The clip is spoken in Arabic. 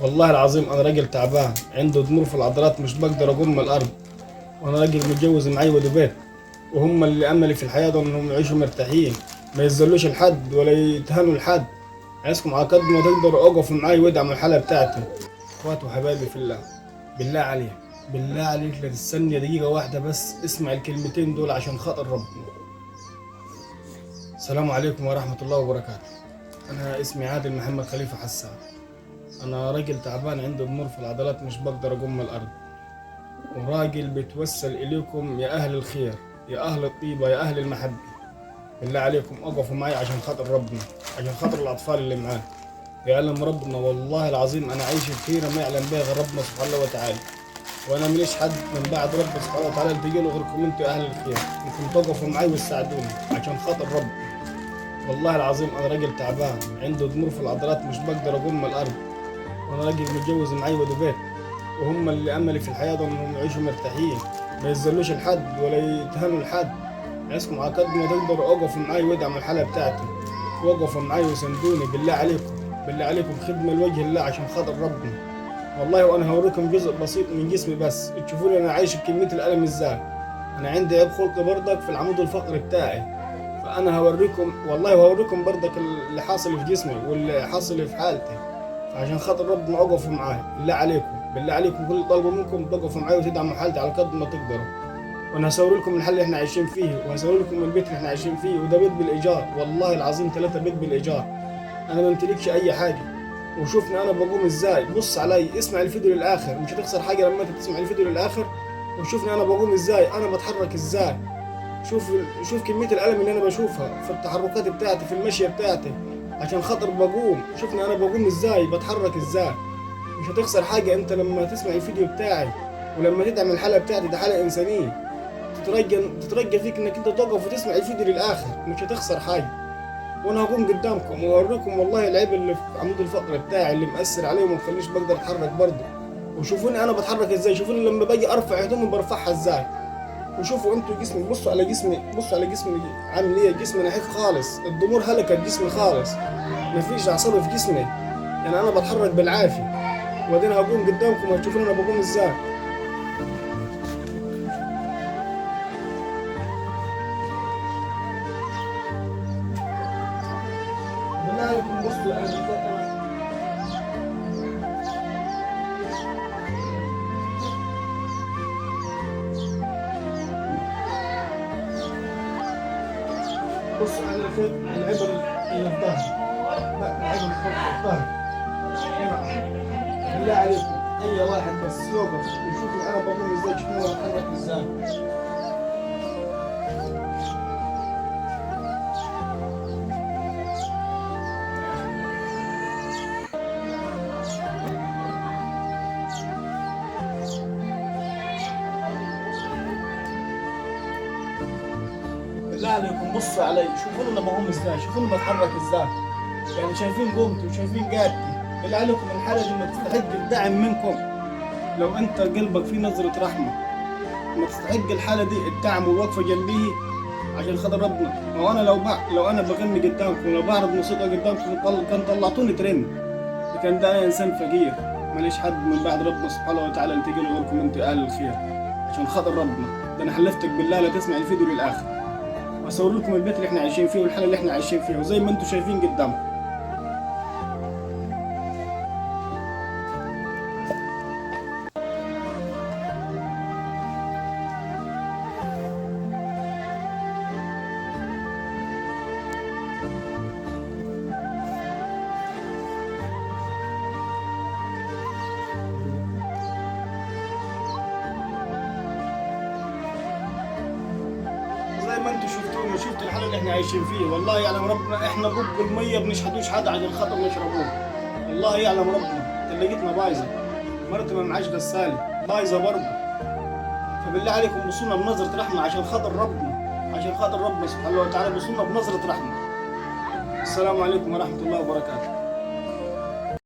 والله العظيم انا راجل تعبان عنده ضمور في العضلات، مش بقدر اقوم من الارض. وانا راجل متجوز معي ولد بيت، وهم اللي املي في الحياه دول انهم يعيشوا مرتاحين، ما يذلوش لحد ولا يتهانوا لحد. عايزكم على قد ما تقدروا اقفوا معي وادعموا الحاله بتاعتي. اخواتي وحبايبي في الله، بالله عليك، بالله عليك لا تستني دقيقه واحده بس، اسمع الكلمتين دول عشان خاطر ربنا. السلام عليكم ورحمه الله وبركاته. انا اسمي عادل محمد خليفه حسان. انا راجل تعبان عنده ضمور في العضلات، مش بقدر اقوم من الارض، وراجل بيتوسل اليكم يا اهل الخير، يا اهل الطيبه، يا اهل المحبه. بالله عليكم اقفوا معي عشان خاطر ربنا، عشان خاطر الاطفال اللي معانا. يعلم ربنا والله العظيم انا عايش بخيره ما يعلم بها غير ربنا سبحانه وتعالى، وانا ماليش حد من بعد ربنا سبحانه وتعالى تجي له غيركم انتوا يا اهل الخير، انكم تقفوا معي وتساعدوني عشان خاطر ربنا. والله العظيم انا راجل تعبان عنده ضمور في العضلات، مش بقدر اقوم من الارض. وانا راجل متجوز معي ولد بيت، وهم اللي املي في الحياه دول انهم يعيشوا مرتاحين، ما يذلوش لحد ولا يتهانوا لحد. عايزكم على قد ما تقدروا اقفوا معي وادعموا الحاله بتاعتي، وقفوا معي وسندوني بالله عليكم، بالله عليكم خدمه لوجه الله عشان خاطر ربنا. والله وانا هوريكم جزء بسيط من جسمي بس تشوفوني انا عايش بكميه الالم ازاي. انا عندي عيب خلق برضك في العمود الفقري بتاعي، فانا هوريكم والله، هوريكم برضك اللي حاصل في جسمي واللي حاصل في حالتي. فعشان خاطر ربنا اقفوا معاي بالله عليكم، بالله عليكم كل طلبه منكم تقفوا معاي وتدعموا حالتي على قد ما تقدروا. وانا هسوي لكم الحل اللي احنا عايشين فيه، وهسوي لكم البيت اللي احنا عايشين فيه، وده بيت بالايجار، والله العظيم 3 بيت بالايجار. انا ما امتلكش اي حاجه. وشوفني انا بقوم ازاي، بص علي، اسمع الفيديو للاخر، مش هتخسر حاجه لما انت تسمع الفيديو للاخر. وشوفني انا بقوم ازاي، انا بتحرك ازاي. شوف، شوف كميه الالم اللي انا بشوفها في التحركات بتاعتي، في المشيه بتاعتي عشان خاطر بقوم. شوفني انا بقوم ازاي، بتحرك ازاي. مش هتخسر حاجه انت لما تسمع الفيديو بتاعي، ولما تدعم الحلقه بتاعتي، ده حلقه انسانيه. تترجى فيك انك انت تقف وتسمع الفيديو للاخر، مش هتخسر حاجه. وانا هقوم قدامكم واوريكم والله العيب اللي في عمود الفقري بتاعي اللي مأثر عليه وما مخليش بقدر اتحرك برضه. وشوفوني انا بتحرك ازاي، شوفوني لما باجي ارفع هدومي برفعها ازاي. وشوفوا انتوا جسمي، بصوا على جسمي، بصوا على جسمي عامل ايه. جسمي نحيف خالص، الضمور هلكت جسمي خالص، مفيش اعصاب في جسمي، يعني انا بتحرك بالعافيه. وبعدين هقوم قدامكم وهتشوفوني انا بقوم ازاي. بالله عليكم بصوا بصوا على فين العبر اللي في ظهري، لا العبر اللي في ظهري هنا. بالله عليكم اي واحد بس يوقف يشوفني انا بقوم ازاي، يشوفني انا بتحرك ازاي. بالله عليكم بصوا علي، شوفوني انا بقوم ازاي، شوفوني بتحرك ازاي. يعني شايفين قومتي وشايفين قادتي. بالله عليكم الحالة دي ما تستحق الدعم منكم. لو انت قلبك فيه نظرة رحمة، ما تستحق الحالة دي الدعم والوقفة جنبيه عشان خاطر ربنا. ما هو انا لو انا بغني قدامكم، لو بعرض موسيقى قدامكم كان طلعتوني ترند. لكن ده انا انسان فقير، ماليش حد من بعد ربنا سبحانه وتعالى اللي تجي له غيركم انتوا اهل الخير. عشان خاطر ربنا ده انا حلفتك بالله لا تسمع الفيديو للاخر، واصور لكم البيت اللي احنا عايشين فيه والحاله اللي احنا عايشين فيها، وزي ما انتم شايفين قدامكم. زي ما انتم شفتوني وشفتوا الحاله اللي احنا عايشين فيه، والله يعلم ربنا احنا بق الميه بنشحدوش حد عشان خاطر نشربوه. والله يعلم ربنا تلاجتنا بايظه، مرتي ما معاش غساله بايظه برضه. فبالله عليكم بصونا بنظره رحمه عشان خاطر ربنا، عشان خاطر ربنا سبحانه وتعالى، بصونا بنظره رحمه. السلام عليكم ورحمه الله وبركاته.